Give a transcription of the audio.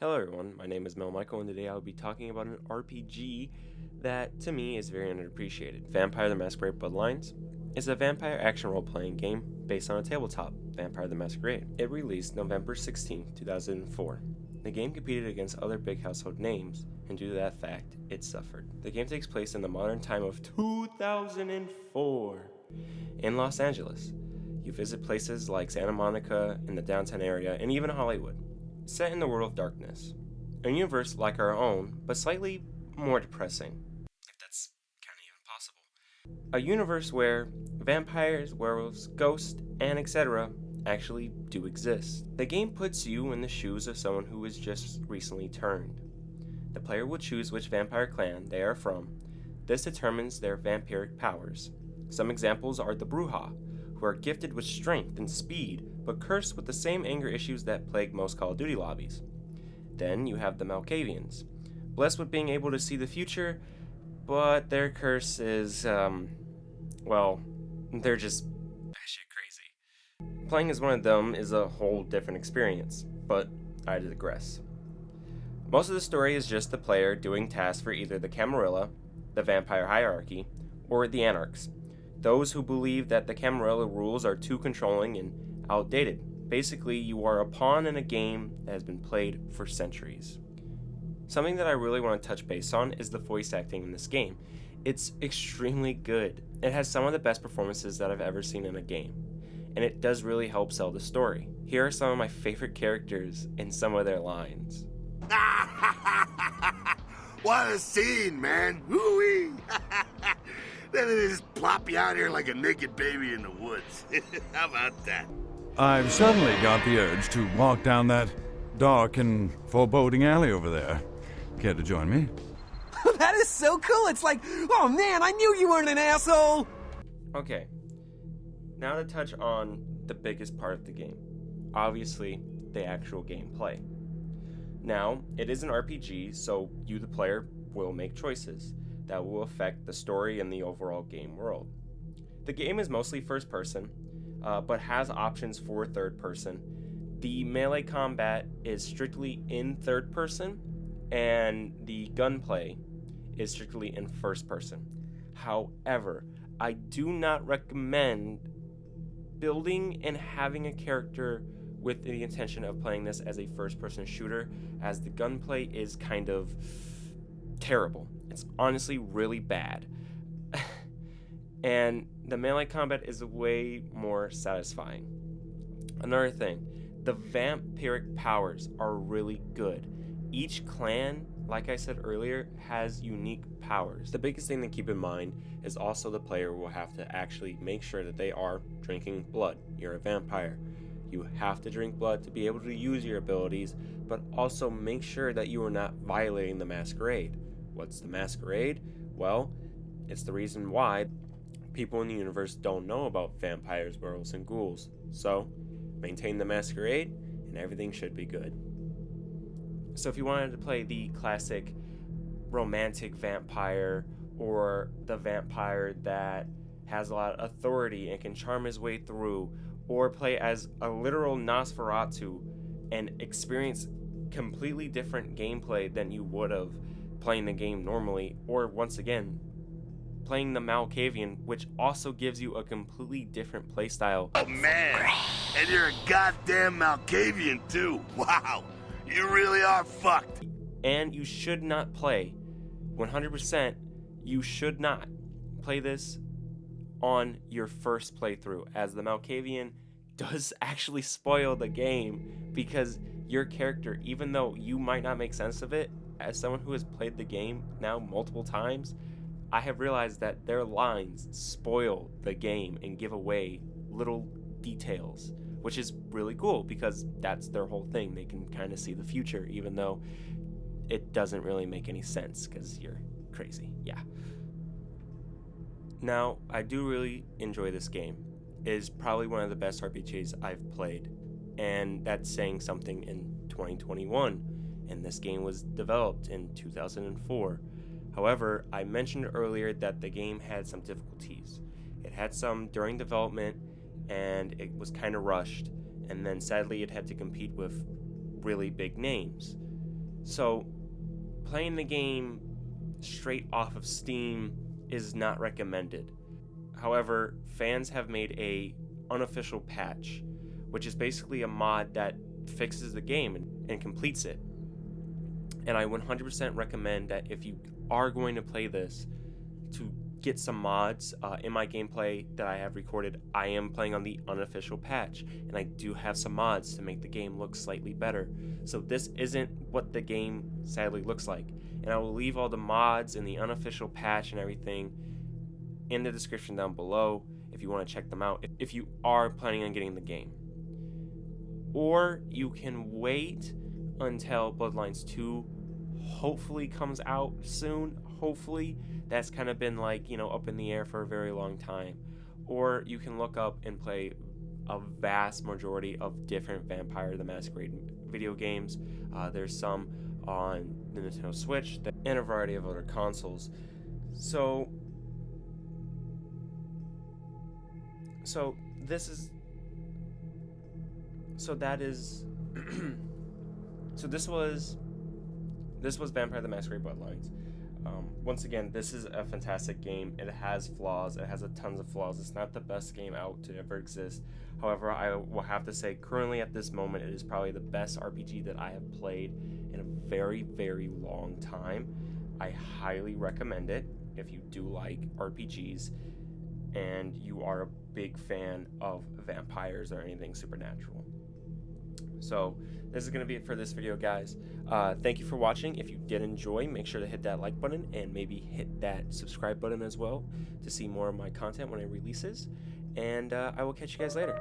Hello everyone, my name is Mel Michael and today I will be talking about an RPG that to me is very underappreciated. Vampire the Masquerade Bloodlines is a vampire action role-playing game based on a tabletop, Vampire the Masquerade. It released November 16, 2004. The game competed against other big household names, and due to that fact, it suffered. The game takes place in the modern time of 2004 in Los Angeles. You visit places like Santa Monica in the downtown area and even Hollywood. Set in the world of darkness, a universe like our own, but slightly more depressing, if that's kind of even possible. A universe where vampires, werewolves, ghosts, and etc. actually do exist. The game puts you in the shoes of someone who is just recently turned. The player will choose which vampire clan they are from. This determines their vampiric powers. Some examples are the Bruja, who are gifted with strength and speed, but cursed with the same anger issues that plague most Call of Duty lobbies. Then you have the Malkavians, blessed with being able to see the future, but their curse is, they're just batshit crazy. Playing as one of them is a whole different experience, but I digress. Most of the story is just the player doing tasks for either the Camarilla, the Vampire Hierarchy, or the Anarchs, those who believe that the Camarilla rules are too controlling and outdated. Basically, you are a pawn in a game that has been played for centuries. Something that I really want to touch base on is the voice acting in this game. It's extremely good. It has some of the best performances that I've ever seen in a game, and it does really help sell the story. Here are some of my favorite characters and some of their lines. What a scene, man! Woo-wee! Then they just plop you out here like a naked baby in the woods. How about that? I've suddenly got the urge to walk down that dark and foreboding alley over there. Care to join me? That is so cool! It's like, oh man, I knew you weren't an asshole! Okay, now to touch on the biggest part of the game. Obviously, the actual gameplay. Now, it is an RPG, so you, the player, will make choices that will affect the story and the overall game world. The game is mostly first person, but has options for third person. The melee combat is strictly in third person, and the gunplay is strictly in first person. However, I do not recommend building and having a character with the intention of playing this as a first person shooter, as the gunplay is kind of terrible. It's honestly really bad. And the melee combat is way more satisfying. Another thing, the vampiric powers are really good. Each clan, like I said earlier, has unique powers. The biggest thing to keep in mind is also the player will have to actually make sure that they are drinking blood. You're a vampire. You have to drink blood to be able to use your abilities, but also make sure that you are not violating the masquerade. What's the masquerade? Well, it's the reason why people in the universe don't know about vampires, werewolves, and ghouls. So, maintain the masquerade, and everything should be good. So if you wanted to play the classic romantic vampire, or the vampire that has a lot of authority and can charm his way through, or play as a literal Nosferatu and experience completely different gameplay than you would have playing the game normally, or once again, playing the Malkavian, which also gives you a completely different playstyle. Oh man, and you're a goddamn Malkavian too. Wow, you really are fucked. And you should not play, 100%, you should not play this on your first playthrough, as the Malkavian does actually spoil the game, because your character, even though you might not make sense of it, as someone who has played the game now multiple times, I have realized that their lines spoil the game and give away little details, which is really cool because that's their whole thing. They can kind of see the future, even though it doesn't really make any sense because you're crazy. Yeah. Now, I do really enjoy this game. It is probably one of the best RPGs I've played, and that's saying something in 2021, and this game was developed in 2004. However, I mentioned earlier that the game had some difficulties. It had some during development, and it was kind of rushed, and then sadly it had to compete with really big names. So playing the game straight off of Steam is not recommended. However, fans have made a unofficial patch, which is basically a mod that fixes the game and completes it. And I 100% recommend that if you are going to play this, to get some mods. In my gameplay that I have recorded, I am playing on the unofficial patch, and I do have some mods to make the game look slightly better. So this isn't what the game sadly looks like, and I will leave all the mods and the unofficial patch and everything in the description down below if you want to check them out if you are planning on getting the game. Or you can wait until Bloodlines 2 hopefully comes out soon. Hopefully. That's kind of been like, up in the air for a very long time. Or you can look up and play a vast majority of different Vampire the Masquerade video games. There's some on the Nintendo Switch and a variety of other consoles. So this was Vampire the Masquerade Bloodlines. Once again, this is a fantastic game. It has flaws. It has tons of flaws. It's not the best game out to ever exist. However, I will have to say, currently at this moment, it is probably the best RPG that I have played in a very, very long time. I highly recommend it if you do like RPGs and you are a big fan of vampires or anything supernatural. So this is going to be it for this video, guys. Thank you for watching. If you did enjoy, make sure to hit that like button and maybe hit that subscribe button as well to see more of my content when it releases. And I will catch you guys later.